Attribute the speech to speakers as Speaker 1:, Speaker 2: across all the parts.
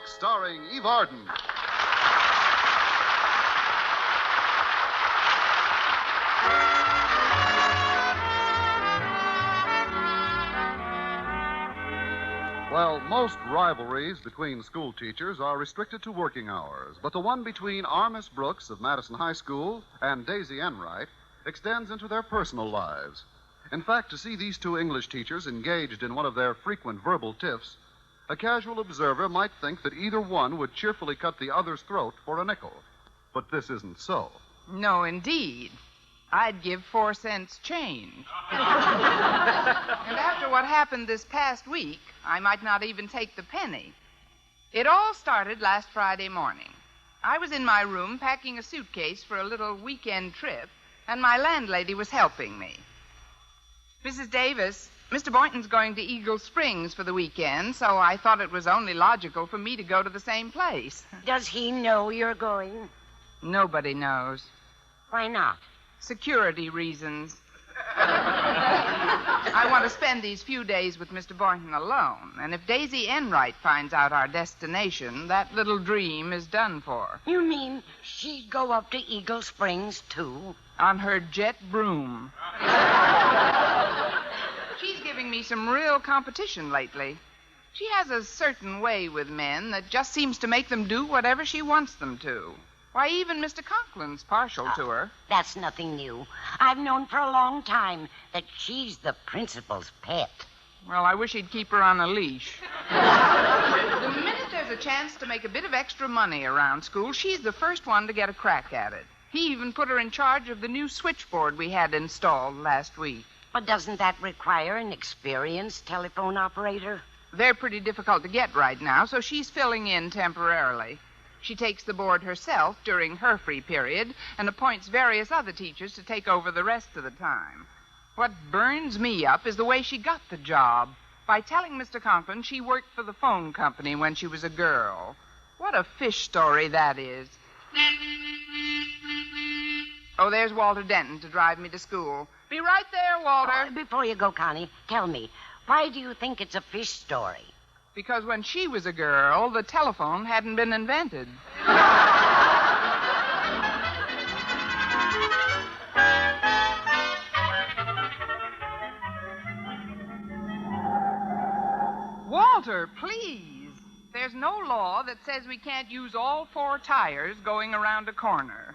Speaker 1: Brooks, starring Eve Arden. Well, most rivalries between school teachers are restricted to working hours, but the one between Armis Brooks of Madison High School and Daisy Enright extends into their personal lives. In fact, to see these two English teachers engaged in one of their frequent verbal tiffs, a casual observer might think that either one would cheerfully cut the other's throat for a nickel. But this isn't so.
Speaker 2: No, indeed. I'd give 4 cents change. And after what happened this past week, I might not even take the penny. It all started last Friday morning. I was in my room packing a suitcase for a little weekend trip, and my landlady was helping me. Mrs. Davis, Mr. Boynton's going to Eagle Springs for the weekend, so I thought it was only logical for me to go to the same place.
Speaker 3: Does he know you're going?
Speaker 2: Nobody knows.
Speaker 3: Why not?
Speaker 2: Security reasons. I want to spend these few days with Mr. Boynton alone, and if Daisy Enright finds out our destination, that little dream is done for.
Speaker 3: You mean she'd go up to Eagle Springs, too?
Speaker 2: On her jet broom. She's giving me some real competition lately. She has a certain way with men that just seems to make them do whatever she wants them to. Why, even Mr. Conklin's partial to her.
Speaker 3: That's nothing new. I've known for a long time that she's the principal's pet.
Speaker 2: Well, I wish he'd keep her on a leash. The minute there's a chance to make a bit of extra money around school, she's the first one to get a crack at it. He even put her in charge of the new switchboard we had installed last week.
Speaker 3: But doesn't that require an experienced telephone operator?
Speaker 2: They're pretty difficult to get right now, so she's filling in temporarily. She takes the board herself during her free period and appoints various other teachers to take over the rest of the time. What burns me up is the way she got the job, by telling Mr. Conklin she worked for the phone company when she was a girl. What a fish story that is. Oh, there's Walter Denton to drive me to school. Be right there, Walter.
Speaker 3: Before you go, Connie, tell me, why do you think it's a fish story?
Speaker 2: Because when she was a girl, the telephone hadn't been invented. Walter, please. There's no law that says we can't use all 4 tires going around a corner.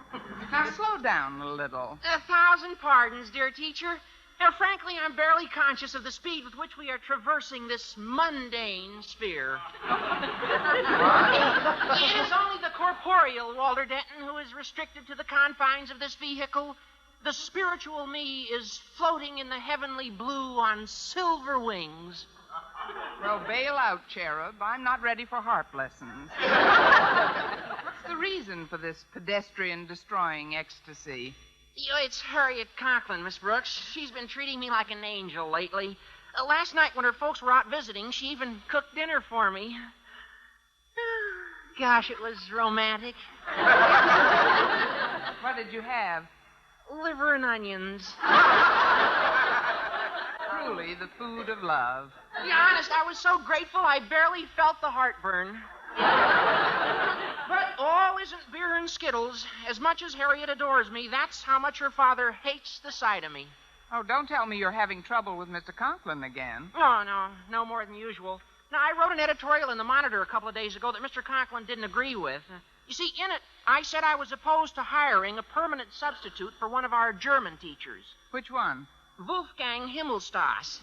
Speaker 2: Now, slow down a little.
Speaker 4: 1,000 pardons, dear teacher. Now, frankly, I'm barely conscious of the speed with which we are traversing this mundane sphere. It is only the corporeal Walter Denton who is restricted to the confines of this vehicle. The spiritual me is floating in the heavenly blue on silver wings.
Speaker 2: Well, bail out, Cherub. I'm not ready for harp lessons. What's the reason for this pedestrian-destroying ecstasy?
Speaker 4: It's Harriet Conklin, Miss Brooks. She's been treating me like an angel lately. Last night when her folks were out visiting, she even cooked dinner for me. Gosh, it was romantic.
Speaker 2: What did you have?
Speaker 4: Liver and onions.
Speaker 2: Truly the food of love.
Speaker 4: To be honest, I was so grateful I barely felt the heartburn. But all isn't beer and Skittles. As much as Harriet adores me, that's how much her father hates the sight of me.
Speaker 2: Oh, don't tell me you're having trouble with Mr. Conklin again.
Speaker 4: Oh, no more than usual. Now, I wrote an editorial in the Monitor a couple of days ago that Mr. Conklin didn't agree with. You see, in it, I said I was opposed to hiring a permanent substitute for one of our German teachers.
Speaker 2: Which one?
Speaker 4: Wolfgang Himmelstoss.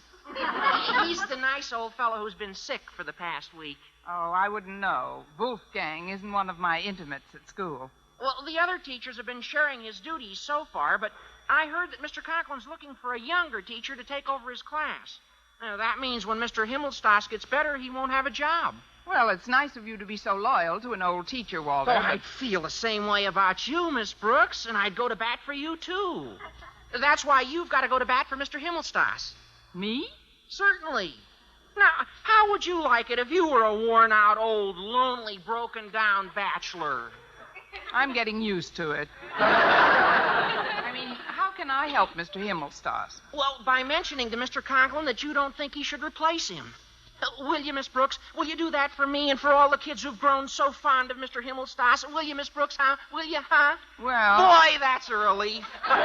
Speaker 4: He's the nice old fellow who's been sick for the past week.
Speaker 2: Oh, I wouldn't know. Wolfgang isn't one of my intimates at school.
Speaker 4: Well, the other teachers have been sharing his duties so far, but I heard that Mr. Conklin's looking for a younger teacher to take over his class. Now, that means when Mr. Himmelstoss gets better, he won't have a job.
Speaker 2: Well, it's nice of you to be so loyal to an old teacher, Walter.
Speaker 4: Oh, I'd feel the same way about you, Miss Brooks, and I'd go to bat for you, too. That's why you've got to go to bat for Mr. Himmelstoss.
Speaker 2: Me?
Speaker 4: Certainly. Now, how would you like it if you were a worn-out, old, lonely, broken-down bachelor?
Speaker 2: I'm getting used to it. I mean, how can I help Mr. Himmelstoss?
Speaker 4: Well, by mentioning to Mr. Conklin that you don't think he should replace him. Will you, Miss Brooks? Will you do that for me and for all the kids who've grown so fond of Mr. Himmelstas? Will you, Miss Brooks, huh? Will you, huh?
Speaker 2: Well...
Speaker 4: Boy, that's a relief. Well,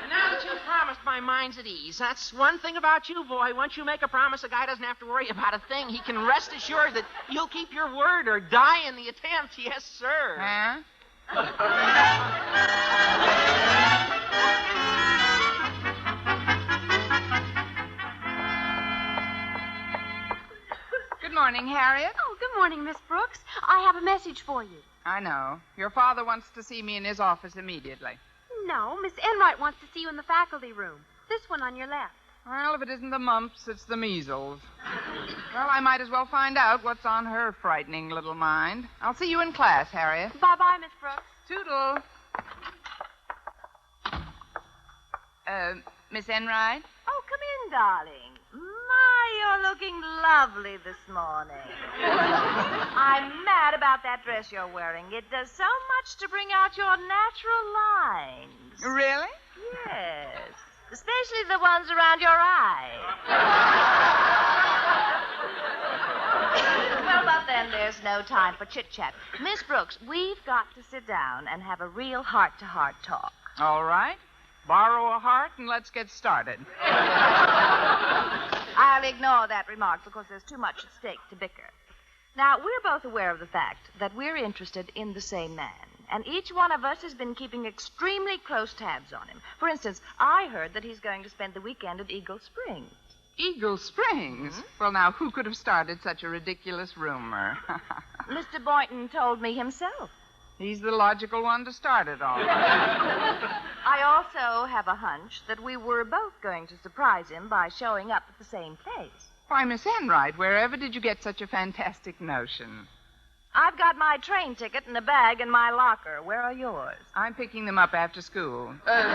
Speaker 4: now that you've promised, my mind's at ease. That's one thing about you, boy. Once you make a promise, a guy doesn't have to worry about a thing. He can rest assured that you'll keep your word or die in the attempt. Yes, sir.
Speaker 2: Huh? Good morning, Harriet.
Speaker 5: Oh, good morning, Miss Brooks. I have a message for you.
Speaker 2: I know. Your father wants to see me in his office immediately.
Speaker 5: No, Miss Enright wants to see you in the faculty room. This one on your left.
Speaker 2: Well, if it isn't the mumps, it's the measles. Well, I might as well find out what's on her frightening little mind. I'll see you in class, Harriet.
Speaker 5: Bye-bye, Miss Brooks.
Speaker 2: Toodle. Miss Enright?
Speaker 6: Oh, come in, darling. My, you're looking lovely this morning. I'm mad about that dress you're wearing. It does so much to bring out your natural lines.
Speaker 2: Really?
Speaker 6: Yes. Especially the ones around your eyes. Well, but then there's no time for chit-chat. Miss Brooks, we've got to sit down and have a real heart-to-heart talk.
Speaker 2: All right. Borrow a heart and let's get started.
Speaker 6: I'll ignore that remark because there's too much at stake to bicker. Now, we're both aware of the fact that we're interested in the same man. And each one of us has been keeping extremely close tabs on him. For instance, I heard that he's going to spend the weekend at Eagle Springs.
Speaker 2: Eagle Springs? Mm-hmm. Well, now, who could have started such a ridiculous rumor?
Speaker 6: Mr. Boynton told me himself.
Speaker 2: He's the logical one to start it all.
Speaker 6: I also have a hunch that we were both going to surprise him by showing up at the same place.
Speaker 2: Why, Miss Enright, wherever did you get such a fantastic notion?
Speaker 6: I've got my train ticket in a bag in my locker. Where are yours?
Speaker 2: I'm picking them up after school. Well,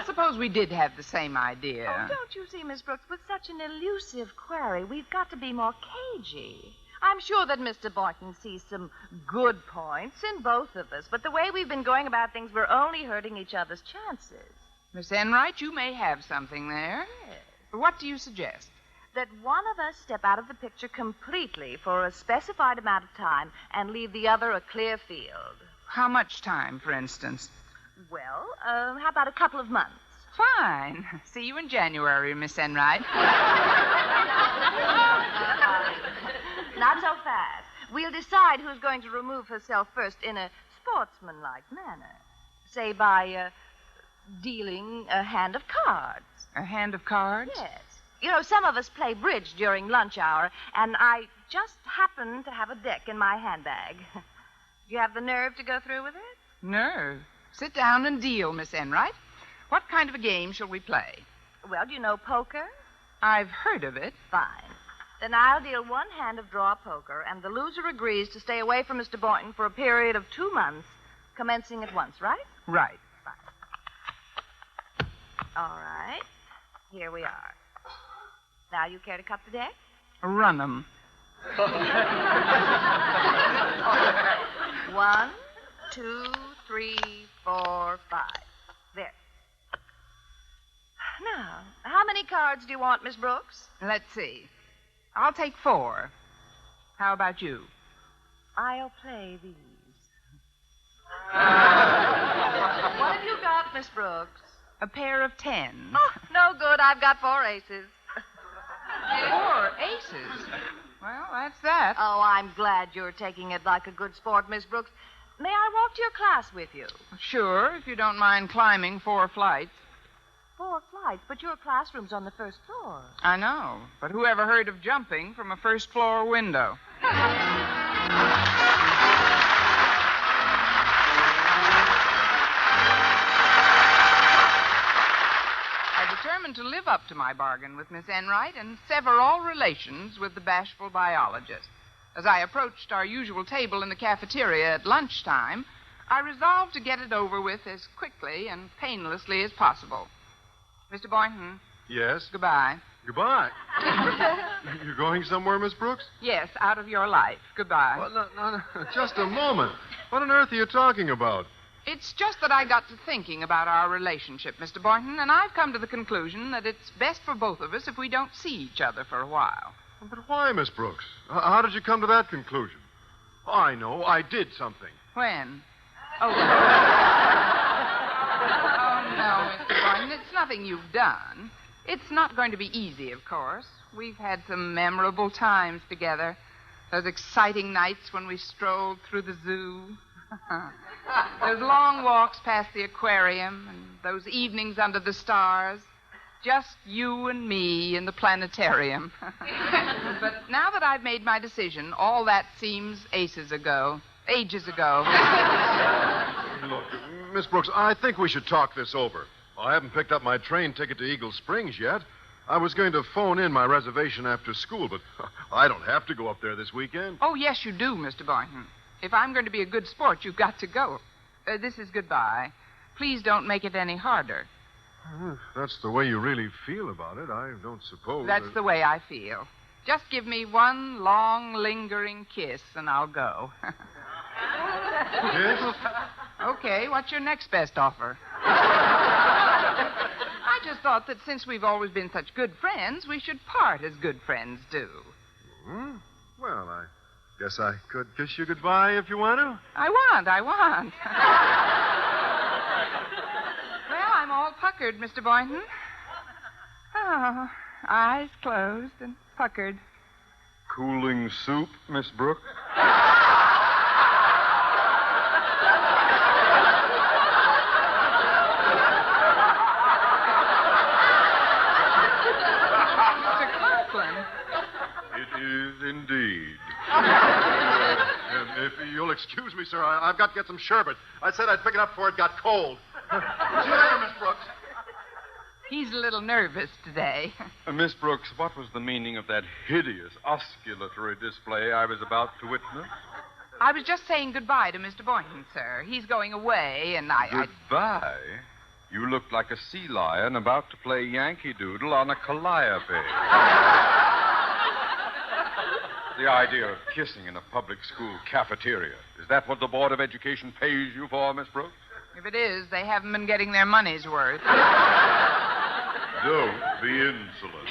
Speaker 2: suppose we did have the same idea.
Speaker 6: Oh, don't you see, Miss Brooks, with such an elusive query, we've got to be more cagey. I'm sure that Mr. Boynton sees some good points in both of us, but the way we've been going about things, we're only hurting each other's chances.
Speaker 2: Miss Enright, you may have something there.
Speaker 6: Yes.
Speaker 2: What do you suggest?
Speaker 6: That one of us step out of the picture completely for a specified amount of time and leave the other a clear field.
Speaker 2: How much time, for instance?
Speaker 6: Well, how about a couple of months?
Speaker 2: Fine. See you in January, Miss Enright.
Speaker 6: Not so fast. We'll decide who's going to remove herself first in a sportsmanlike manner. Say by dealing a hand of cards.
Speaker 2: A hand of cards?
Speaker 6: Yes. You know, some of us play bridge during lunch hour, and I just happen to have a deck in my handbag. Do you have the nerve to go through with it?
Speaker 2: Nerve? Sit down and deal, Miss Enright. What kind of a game shall we play?
Speaker 6: Well, do you know poker?
Speaker 2: I've heard of it.
Speaker 6: Fine. Then I'll deal one hand of draw poker, and the loser agrees to stay away from Mr. Boynton for a period of 2 months, commencing at once, right?
Speaker 2: Right.
Speaker 6: Fine. All right. Here we are. Now, you care to cut the deck?
Speaker 2: Run 'em.
Speaker 6: 1, 2, 3, 4, 5. There. Now, how many cards do you want, Miss Brooks?
Speaker 2: Let's see. I'll take 4. How about you?
Speaker 6: I'll play these. What have you got, Miss Brooks?
Speaker 2: A pair of 10s.
Speaker 6: Oh, no good. I've got 4 aces.
Speaker 2: 4 aces? Well, that's that.
Speaker 6: Oh, I'm glad you're taking it like a good sport, Miss Brooks. May I walk to your class with you?
Speaker 2: Sure, if you don't mind climbing 4 flights.
Speaker 6: 4 flights, but your classroom's on the first floor.
Speaker 2: I know, but who ever heard of jumping from a first-floor window? I determined to live up to my bargain with Miss Enright and sever all relations with the bashful biologist. As I approached our usual table in the cafeteria at lunchtime, I resolved to get it over with as quickly and painlessly as possible. Mr. Boynton.
Speaker 7: Yes?
Speaker 2: Goodbye.
Speaker 7: Goodbye. You're going somewhere, Miss Brooks?
Speaker 2: Yes, out of your life. Goodbye.
Speaker 7: Well, no, just a moment. What on earth are you talking about?
Speaker 2: It's just that I got to thinking about our relationship, Mr. Boynton, and I've come to the conclusion that it's best for both of us if we don't see each other for a while.
Speaker 7: But why, Miss Brooks? How did you come to that conclusion? I know. I did something.
Speaker 2: When? Oh, no, Mr. Boynton, it's nothing you've done. It's not going to be easy, of course. We've had some memorable times together. Those exciting nights when we strolled through the zoo. Those long walks past the aquarium and those evenings under the stars. Just you and me in the planetarium. But now that I've made my decision, all that seems ages ago.
Speaker 7: Look, Miss Brooks, I think we should talk this over. I haven't picked up my train ticket to Eagle Springs yet. I was going to phone in my reservation after school, but I don't have to go up there this weekend.
Speaker 2: Oh, yes, you do, Mr. Boynton. If I'm going to be a good sport, you've got to go. This is goodbye. Please don't make it any harder.
Speaker 7: If that's the way you really feel about it, I don't suppose...
Speaker 2: That's the way I feel. Just give me one long, lingering kiss, and I'll go.
Speaker 7: Kiss?
Speaker 2: Okay, what's your next best offer? I just thought that since we've always been such good friends, we should part as good friends do.
Speaker 7: Hmm? Well, I guess I could kiss you goodbye if you want to.
Speaker 2: I want. Well, I'm all puckered, Mr. Boynton. Oh, eyes closed and puckered.
Speaker 7: Cooling soup, Miss Brooks? Indeed. If you'll excuse me, sir, I've got to get some sherbet. I said I'd pick it up before it got cold. See you later, Miss Brooks.
Speaker 2: He's a little nervous today.
Speaker 8: Miss Brooks, what was the meaning of that hideous osculatory display I was about to witness?
Speaker 2: I was just saying goodbye to Mr. Boynton, sir. He's going away, and
Speaker 8: Goodbye? You looked like a sea lion about to play Yankee Doodle on a calliope. The idea of kissing in a public school cafeteria. Is that what the Board of Education pays you for, Miss Brooks?
Speaker 2: If it is, they haven't been getting their money's worth.
Speaker 8: Don't be insolent.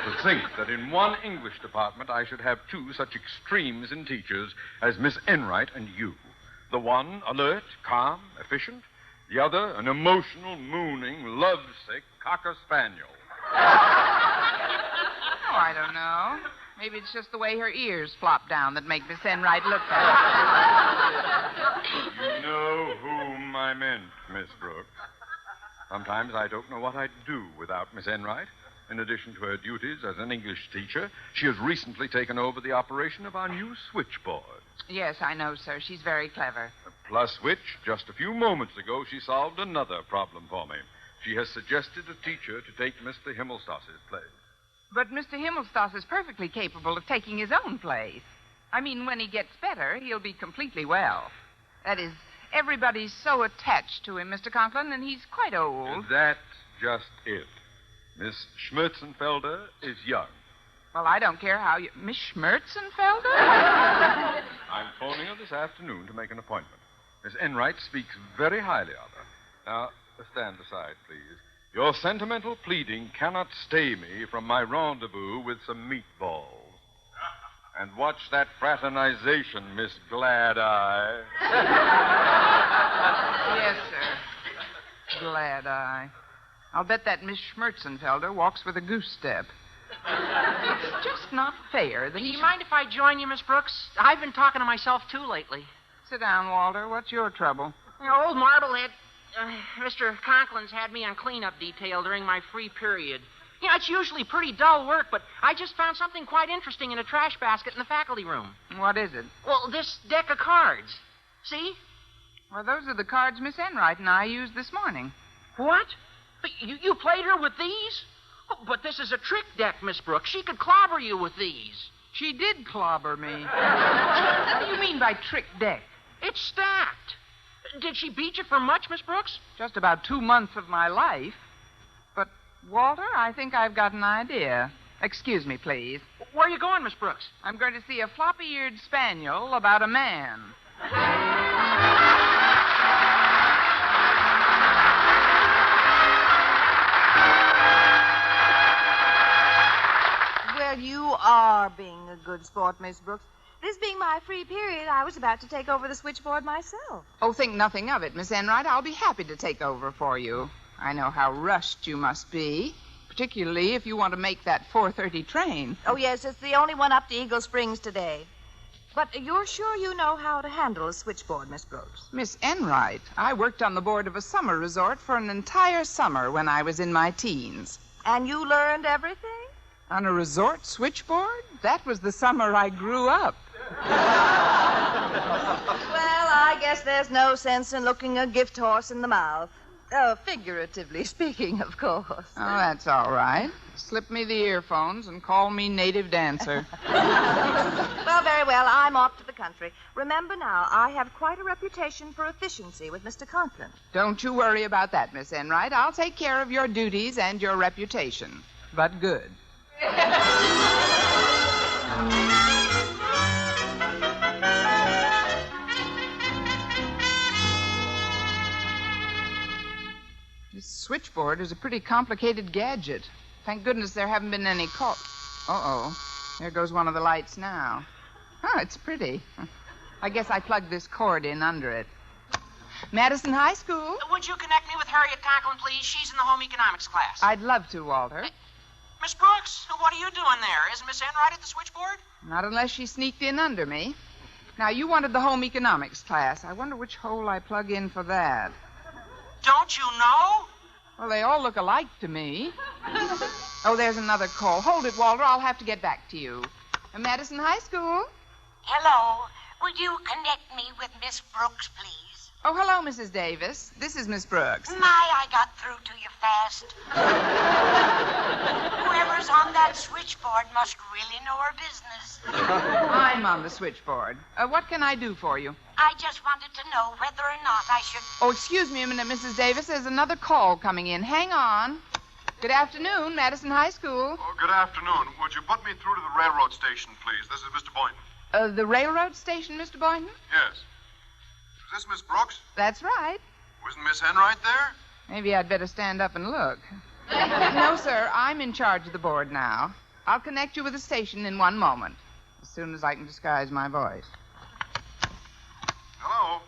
Speaker 8: To think that in one English department I should have two such extremes in teachers as Miss Enright and you. The one alert, calm, efficient. The other an emotional, mooning, lovesick cocker spaniel.
Speaker 2: Oh, I don't know. Maybe it's just the way her ears flop down that make Miss Enright look at her.
Speaker 8: You know whom I meant, Miss Brooks. Sometimes I don't know what I'd do without Miss Enright. In addition to her duties as an English teacher, she has recently taken over the operation of our new switchboard.
Speaker 2: Yes, I know, sir. She's very clever.
Speaker 8: Plus which, just a few moments ago, she solved another problem for me. She has suggested a teacher to take Mr. Himmelstoss's place.
Speaker 2: But Mr. Himmelstoss is perfectly capable of taking his own place. I mean, when he gets better, he'll be completely well. That is, everybody's so attached to him, Mr. Conklin, and he's quite old.
Speaker 8: That's just it. Miss Schmerzenfelder is young.
Speaker 2: Well, I don't care how you... Miss Schmerzenfelder?
Speaker 8: I'm phoning her this afternoon to make an appointment. Miss Enright speaks very highly of her. Now, stand aside, please. Your sentimental pleading cannot stay me from my rendezvous with some meatballs. And watch that fraternization, Miss Glad-Eye.
Speaker 2: Yes, sir. Glad-Eye. I'll bet that Miss Schmerzenfelder walks with a goose step. It's just not fair that
Speaker 4: Do you mind if I join you, Miss Brooks? I've been talking to myself, too, lately.
Speaker 2: Sit down, Walter. What's your trouble?
Speaker 4: Old Marblehead, Mr. Conklin's had me on cleanup detail during my free period. You know, it's usually pretty dull work, but I just found something quite interesting in a trash basket in the faculty room.
Speaker 2: What is it?
Speaker 4: Well, this deck of cards. See?
Speaker 2: Well, those are the cards Miss Enright and I used this morning.
Speaker 4: What? You played her with these? Oh, but this is a trick deck, Miss Brooks. She could clobber you with these.
Speaker 2: She did clobber me. What do you mean by trick deck?
Speaker 4: It's stacked. Did she beat you for much, Miss Brooks?
Speaker 2: Just about 2 months of my life. But, Walter, I think I've got an idea. Excuse me, please.
Speaker 4: Where are you going, Miss Brooks?
Speaker 2: I'm going to see a floppy-eared spaniel about a man.
Speaker 6: are being a good sport, Miss Brooks. This being my free period, I was about to take over the switchboard myself.
Speaker 2: Oh, think nothing of it, Miss Enright. I'll be happy to take over for you. I know how rushed you must be, particularly if you want to make that 4:30 train.
Speaker 6: Oh, yes, it's the only one up to Eagle Springs today. But you're sure you know how to handle a switchboard, Miss Brooks?
Speaker 2: Miss Enright, I worked on the board of a summer resort for an entire summer when I was in my teens.
Speaker 6: And you learned everything?
Speaker 2: On a resort switchboard? That was the summer I grew up.
Speaker 6: Well, I guess there's no sense in looking a gift horse in the mouth. Figuratively speaking, of course.
Speaker 2: Oh, that's all right. Slip me the earphones and call me native dancer.
Speaker 6: Well, very well. I'm off to the country. Remember now, I have quite a reputation for efficiency with Mr. Conklin.
Speaker 2: Don't you worry about that, Miss Enright. I'll take care of your duties and your reputation. But good. This switchboard is a pretty complicated gadget. Thank goodness there haven't been any calls. Uh-oh. There goes one of the lights now. Oh, it's pretty. I guess I plugged this cord in under it. Madison High School?
Speaker 4: Would you connect me with Harriet Conklin, please? She's in the home economics class.
Speaker 2: I'd love to, Walter.
Speaker 4: Miss Brooks, what are you doing there? Isn't Miss Enright at the switchboard?
Speaker 2: Not unless she sneaked in under me. Now, you wanted the home economics class. I wonder which hole I plug in for that.
Speaker 4: Don't you know?
Speaker 2: Well, they all look alike to me. Oh, there's another call. Hold it, Walter. I'll have to get back to you. Madison High School?
Speaker 3: Hello. Would you connect me with Miss Brooks, please?
Speaker 2: Oh, hello, Mrs. Davis. This is Miss Brooks.
Speaker 3: My, I got through to you fast. Whoever's on that switchboard must really know her business.
Speaker 2: I'm on the switchboard. What can I do for you?
Speaker 3: I just wanted to know whether or not I should...
Speaker 2: Oh, excuse me a minute, Mrs. Davis. There's another call coming in. Hang on. Good afternoon, Madison High School.
Speaker 7: Oh, good afternoon. Would you put me through to the railroad station, please? This is Mr. Boynton.
Speaker 2: The railroad station, Mr. Boynton?
Speaker 7: Yes. Is this Miss Brooks?
Speaker 2: That's right.
Speaker 7: Wasn't Miss Enright there?
Speaker 2: Maybe I'd better stand up and look. No, sir. I'm in charge of the board now. I'll connect you with the station in one moment, as soon as I can disguise my voice.
Speaker 7: Hello?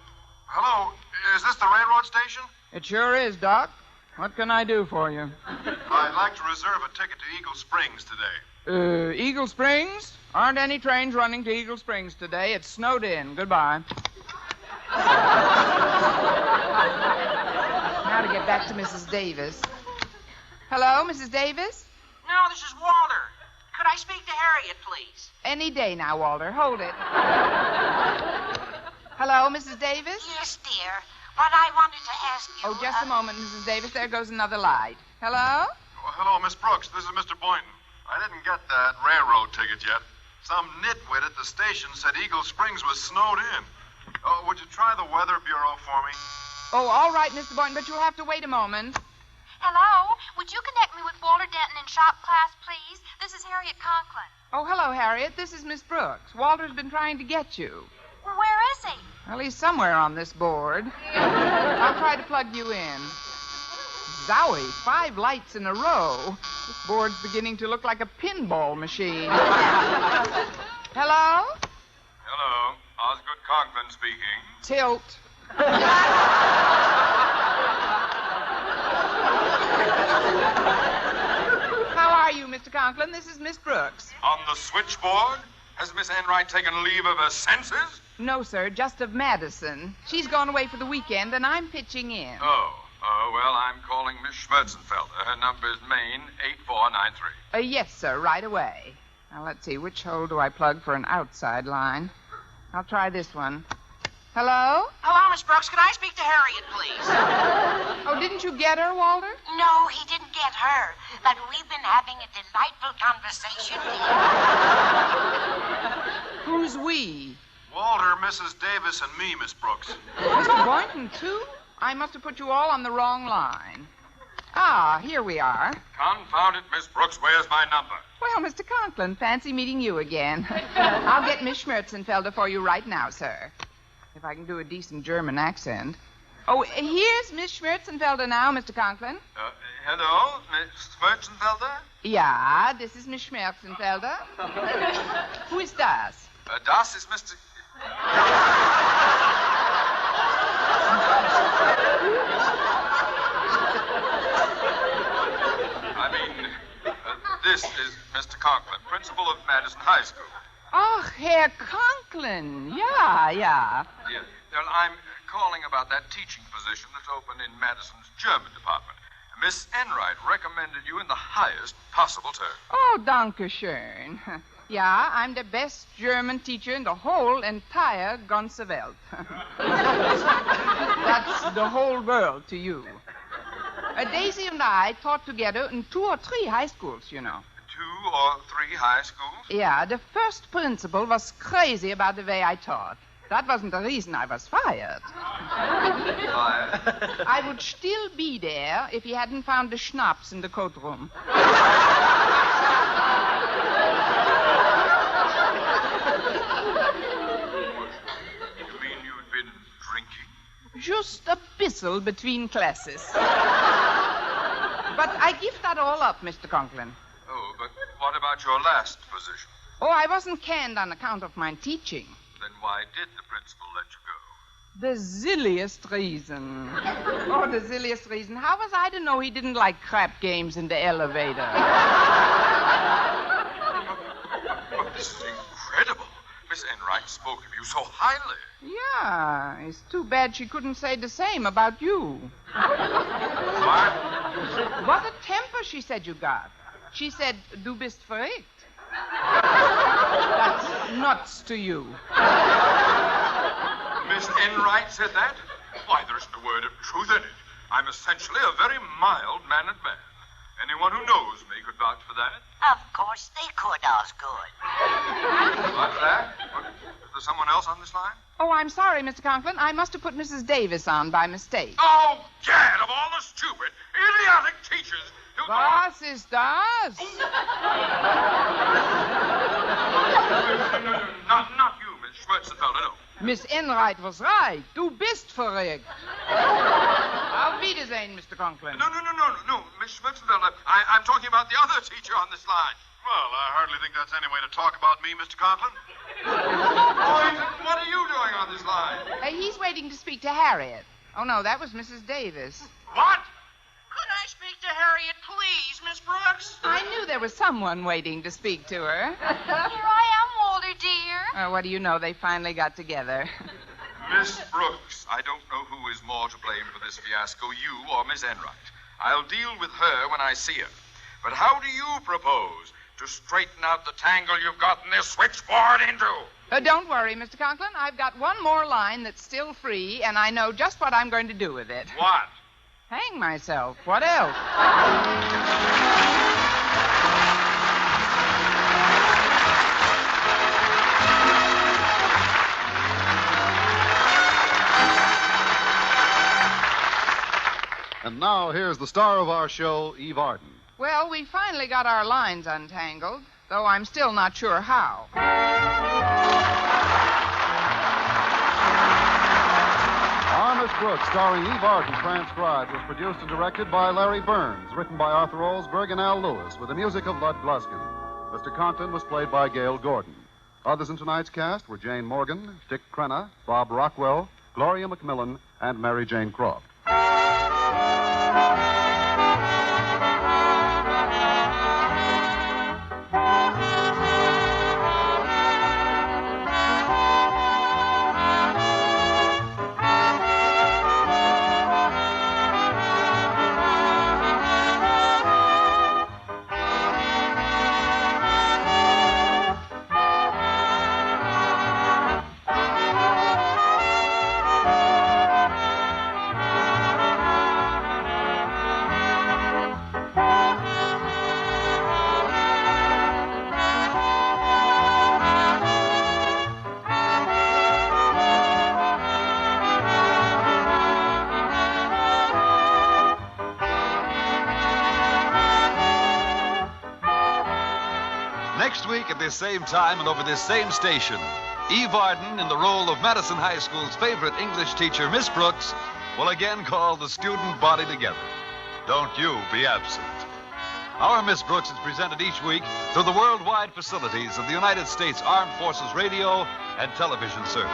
Speaker 7: Hello? Is this the railroad station?
Speaker 2: It sure is, Doc. What can I do for you?
Speaker 7: I'd like to reserve a ticket to Eagle Springs today.
Speaker 2: Eagle Springs? Aren't any trains running to Eagle Springs today. It's snowed in. Goodbye. Now to get back to Mrs. Davis. Hello, Mrs. Davis?
Speaker 4: No, this is Walter. Could I speak to Harriet, please?
Speaker 2: Any day now, Walter. Hold it. Hello, Mrs. Davis?
Speaker 3: Yes, dear. What I wanted to ask you...
Speaker 2: Oh, just a moment, Mrs. Davis. There goes another light. Hello?
Speaker 7: Oh, hello, Miss Brooks. This is Mr. Boynton. I didn't get that railroad ticket yet. Some nitwit at the station said Eagle Springs was snowed in. Oh, would you try the Weather Bureau for me?
Speaker 2: Oh, all right, Mr. Boynton, but you'll have to wait a moment.
Speaker 5: Hello? Would you connect me with Walter Denton in shop class, please? This is Harriet Conklin.
Speaker 2: Oh, hello, Harriet. This is Miss Brooks. Walter's been trying to get you.
Speaker 5: Where is he?
Speaker 2: Well, he's somewhere on this board. I'll try to plug you in. Zowie, 5 lights in a row. This board's beginning to look like a pinball machine. Hello?
Speaker 8: Hello. Osgood Conklin speaking.
Speaker 2: Tilt. How are you, Mr. Conklin? This is Miss Brooks.
Speaker 8: On the switchboard? Has Miss Enright taken leave of her senses?
Speaker 2: No, sir, just of Madison. She's gone away for the weekend, and I'm pitching in.
Speaker 8: Well, I'm calling Miss Schmerzenfelder. Her number's Maine 8493.
Speaker 2: Yes, sir, right away. Now, let's see, which hole do I plug for an outside line? I'll try this one. Hello?
Speaker 4: Hello, Miss Brooks. Could I speak to Harriet, please?
Speaker 2: Oh, didn't you get her, Walter?
Speaker 3: No, he didn't get her. But we've been having a delightful conversation, dear.
Speaker 2: Who's we?
Speaker 7: Walter, Mrs. Davis, and me, Miss Brooks.
Speaker 2: Mr. Boynton, too? I must have put you all on the wrong line. Ah, here we are.
Speaker 8: Confound it, Miss Brooks. Where's my number?
Speaker 2: Well, Mr. Conklin, fancy meeting you again. I'll get Miss Schmerzenfelder for you right now, sir. If I can do a decent German accent. Oh, here's Miss Schmerzenfelder now, Mr. Conklin.
Speaker 8: Hello, Miss Schmerzenfelder?
Speaker 2: Ja, this is Miss Schmerzenfelder. Who is das?
Speaker 8: Das is Mr. This is Mr. Conklin, principal of Madison High School.
Speaker 2: Ach, Herr Conklin. Ja.
Speaker 8: Yeah. Well, I'm calling about that teaching position that's open in Madison's German department. Miss Enright recommended you in the highest possible terms.
Speaker 2: Oh, danke schön. Ja, I'm the best German teacher in the whole entire ganze Welt. That's the whole world to you. Daisy and I taught together in 2 or 3 high schools, you know.
Speaker 8: 2 or 3 high schools?
Speaker 2: Yeah, the first principal was crazy about the way I taught. That wasn't the reason I was fired.
Speaker 8: Fired?
Speaker 2: I would still be there if he hadn't found the schnapps in the coat room.
Speaker 8: You mean you'd been drinking?
Speaker 2: Just a bissel between classes. But I give that all up, Mr. Conklin.
Speaker 8: Oh, but what about your last position?
Speaker 2: Oh, I wasn't canned on account of my teaching.
Speaker 8: Then why did the principal let you go?
Speaker 2: The silliest reason. Oh, the silliest reason. How was I to know he didn't like crap games in the elevator?
Speaker 8: Oh, this is incredible. Miss Enright spoke of you so highly.
Speaker 2: Yeah, it's too bad she couldn't say the same about you.
Speaker 8: What?
Speaker 2: What a temper she said you got. She said, du bist verrückt. That's nuts to you.
Speaker 8: Miss Enright said that? Why, there isn't a word of truth in it. I'm essentially a very mild-mannered man. Anyone who knows me could vouch for that.
Speaker 3: Of course they could, Osgood.
Speaker 8: What's that? Is there someone else on this line?
Speaker 2: Oh, I'm sorry, Mr. Conklin. I must have put Mrs. Davis on by mistake.
Speaker 8: Oh, Gad, of all the stupid, idiotic teachers who...
Speaker 2: Was ist das?
Speaker 8: Not you, Miss Schmerzenfelder, no.
Speaker 2: Miss Enright was right. Du bist verrückt. Auf Wiedersehen, Mr. Conklin.
Speaker 8: No, Miss Schmerzenfelder. I'm talking about the other teacher on this line.
Speaker 7: Well, I hardly think that's any way to talk about me, Mr. Conklin.
Speaker 8: Boys, what are you doing on this line?
Speaker 2: He's waiting to speak to Harriet. Oh, no, that was Mrs. Davis.
Speaker 8: What?
Speaker 4: Could I speak to Harriet, please, Miss Brooks?
Speaker 2: I knew there was someone waiting to speak to her.
Speaker 5: Here I am, Walter, dear.
Speaker 2: What do you know? They finally got together.
Speaker 8: Miss Brooks, I don't know who is more to blame for this fiasco, you or Miss Enright. I'll deal with her when I see her. But how do you propose to straighten out the tangle you've gotten this switchboard into?
Speaker 2: Don't worry, Mr. Conklin. I've got one more line that's still free, and I know just what I'm going to do with it.
Speaker 8: What?
Speaker 2: Hang myself. What else?
Speaker 1: And now here's the star of our show, Eve Arden.
Speaker 2: Well, we finally got our lines untangled, though I'm still not sure how.
Speaker 1: Miss Brooks, starring Eve Arden, transcribed, was produced and directed by Larry Burns, written by Arthur Olsberg and Al Lewis, with the music of Lud Gluskin. Mr. Conklin was played by Gail Gordon. Others in tonight's cast were Jane Morgan, Dick Crenna, Bob Rockwell, Gloria McMillan, and Mary Jane Croft.
Speaker 9: Next week at this same time and over this same station, Eve Arden, in the role of Madison High School's favorite English teacher, Miss Brooks, will again call the student body together. Don't you be absent. Our Miss Brooks is presented each week through the worldwide facilities of the United States Armed Forces Radio and Television Service.